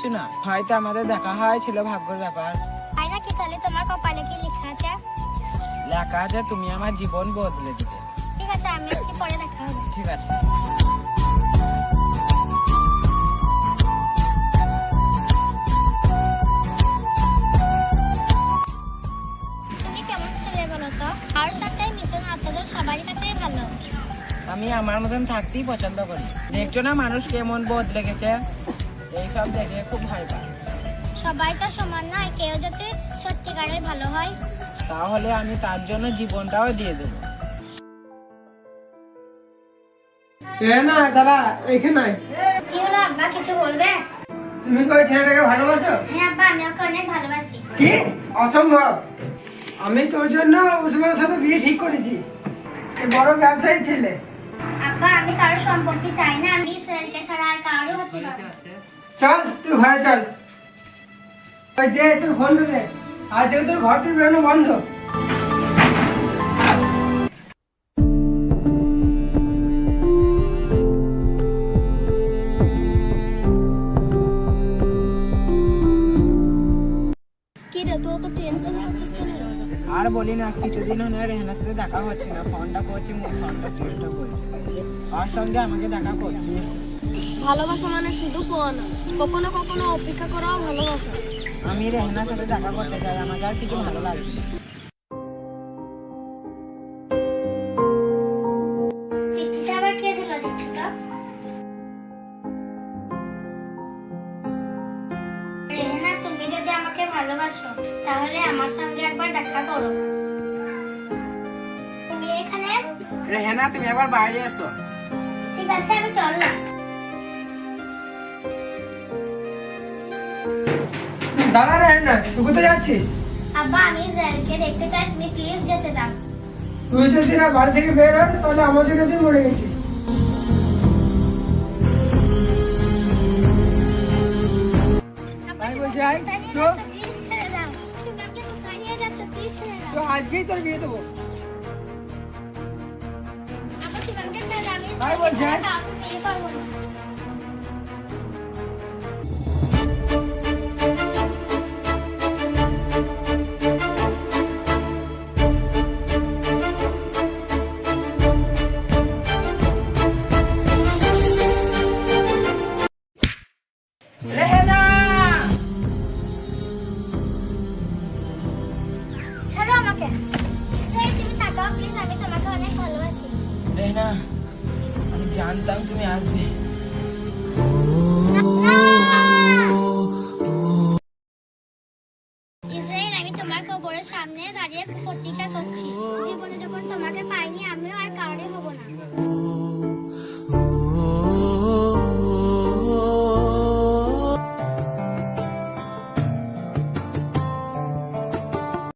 কিছু না, হয়তো আমাদের দেখা হয়েছিল ভাগ্যের ব্যাপার। তাই নাকি? তাহলে তোমার কপালে কি লেখা আছে? লেখা আছে তুমি আমার জীবন বদলে দিতে। ঠিক আছে, আমি আসছি, পরে দেখা হবে। ঠিক আছে। তুমি কেমন ছেলে বলো তো? আর সাথে মিশো না, অথচ সবারই কাছে ভালো। আমি আমার মতন থাকতেই পছন্দ করি। দেখছো না মানুষ কেমন বদলে গেছে, এইসব দেখে খুব ভয় পায়। সবাই তো সমান নয়, কেউ যদি সত্যিকারের ভালো হয়। তাহলে আমি তার জন্য জীবনটাও দিয়ে দেবো। না দাদা, এখানে কি হলো আব্বা, কিছু বলবে? তুমি কি ওই ছেলেটাকে ভালোবাসো? হ্যাঁ আব্বা, আমি ওকে অনেক ভালোবাসি। কি? অসম্ভব। আমি তোর জন্য উসমানের সাথে বিয়ে ঠিক করেছি। সে বড় ব্যবসায়ী ছেলে। আব্বা, আমি কারো সম্পত্তি চাই না, আমি ইসরায়েলকে ছাড়া আর কারো হতে পারবো না। চল তুই ঘরে চল। ওই দে তোর ফোনটা দে। আজ থেকে তোর ঘর থেকে বেরোনো বন্ধ। কি রে, তুই তো টেনশন করছিস কেন? আর বলি না, কিছুদিন হলে রেহানার সাথে দেখা হচ্ছে না। ফোনটা করছি, ফোনটা সুইচ অফ করছে। ওর সঙ্গে আমাকে দেখা করছি। ভালোবাসা মানে শুধু পাওয়া না, কখনো কখনো অপেক্ষা করাও ভালোবাসা। আমি রেহানার সাথে দেখা করতে চাই, আমাকে আর কিছু ভালো লাগছে। চিঠিটা আবার কে দিল দেখি তো? রেহানা, তুমি যদি আমাকে ভালোবাসো তাহলে আমার সঙ্গে একবার দেখা করো। তুমি এখানে? রেহানা, তুমি আবার বাইরে এসো। ঠিক আছে, আমি চললাম। দাঁড়া রে না, তুই কোথায় যাচ্ছিস? আব্বা, আমি ইসরায়েলকে দেখতে চাই, তুমি প্লিজ যেতে দাও। তুই যদি না বাড়ি থেকে বের হস তাহলে আমার জন্য তুই মরে গেছিস। আব্বা, তাই তুমি বলছি, আয়, কোথায় নিয়ে তো? যাচ্ছ? প্লিজ ছেড়ে দাও। তুমি আমাকে কোথায় নিয়ে যাচ্ছ? প্লিজ ছেড়ে দাও। তো আজকেই তোর বিয়ে দেবো। আব্বা, তুমি আমাকে ছেড়ে দাও, আমি তাই ইসরায়েলকে বলছি, ছাড়া আয়। কাউকে বিয়ে করবো না। রেহানা! ছাড়ো আমাকে। ইসরায়েল, তুমি তাকাও প্লিজ, আমি তোমাকে অনেক ভালোবাসি। রেহানা, আমি জানতাম তুমি আসবে। ইসরায়েল, আমি তোমার কবরের সামনে দাঁড়িয়ে প্রতিজ্ঞা করছি, জীবনে যখন তোমাকে পাইনি আমিও আর কাউরে হব না।